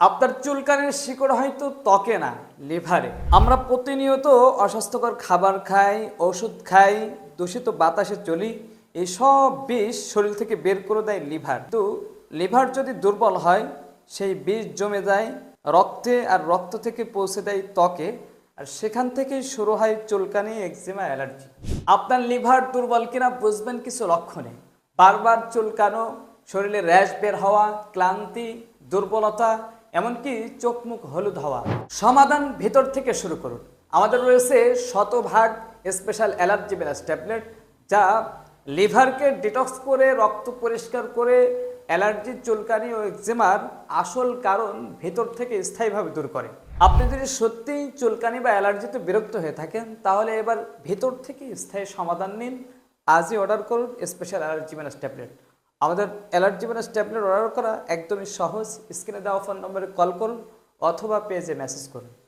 আপনার চুলকানির শিকড় হয়তো ত্বকে না, লিভারে। আমরা প্রতিনিয়ত অস্বাস্থ্যকর খাবার খাই, ওষুধ খাই, দূষিত বাতাসে চলি। এই সব বিষ শরীর থেকে বের করে দেয় লিভার। তো লিভার যদি দুর্বল হয়, সেই বিষ জমে যায় রক্তে, আর রক্ত থেকে পৌঁছে দেয় ত্বকে, আর সেখান থেকেই শুরু হয় চুলকানি, একজিমা, অ্যালার্জি। আপনার লিভার দুর্বল কিনা বুঝবেন কিছু লক্ষণে: বারবার চুলকানো, শরীরে র্যাশ বের হওয়া, ক্লান্তি, দুর্বলতা, এমনকি চোখ মুখ হলুদ হওয়া। সমাধান ভেতর থেকে শুরু করুন। আমাদের রয়েছে শতভাগ স্পেশাল অ্যালার্জি ব্যালান্স ট্যাবলেট, যা লিভারকে ডিটক্স করে, রক্ত পরিষ্কার করে, অ্যালার্জি, চুলকানি ও একজিমার আসল কারণ ভেতর থেকে স্থায়ীভাবে দূর করে। আপনি যদি সত্যিই চুলকানি বা অ্যালার্জিতে বিরক্ত হয়ে থাকেন, তাহলে এবার ভেতর থেকে স্থায়ী সমাধান নিন। আজই অর্ডার করুন স্পেশাল অ্যালার্জি ব্যালান্স ট্যাবলেট। আমাদের অ্যালার্জি ব্যালান্স ট্যাবলেট অর্ডার করা একদমই সহজ। স্ক্রিনে দেওয়া ফোন নম্বরে কল করুন অথবা পেজে মেসেজ করুন।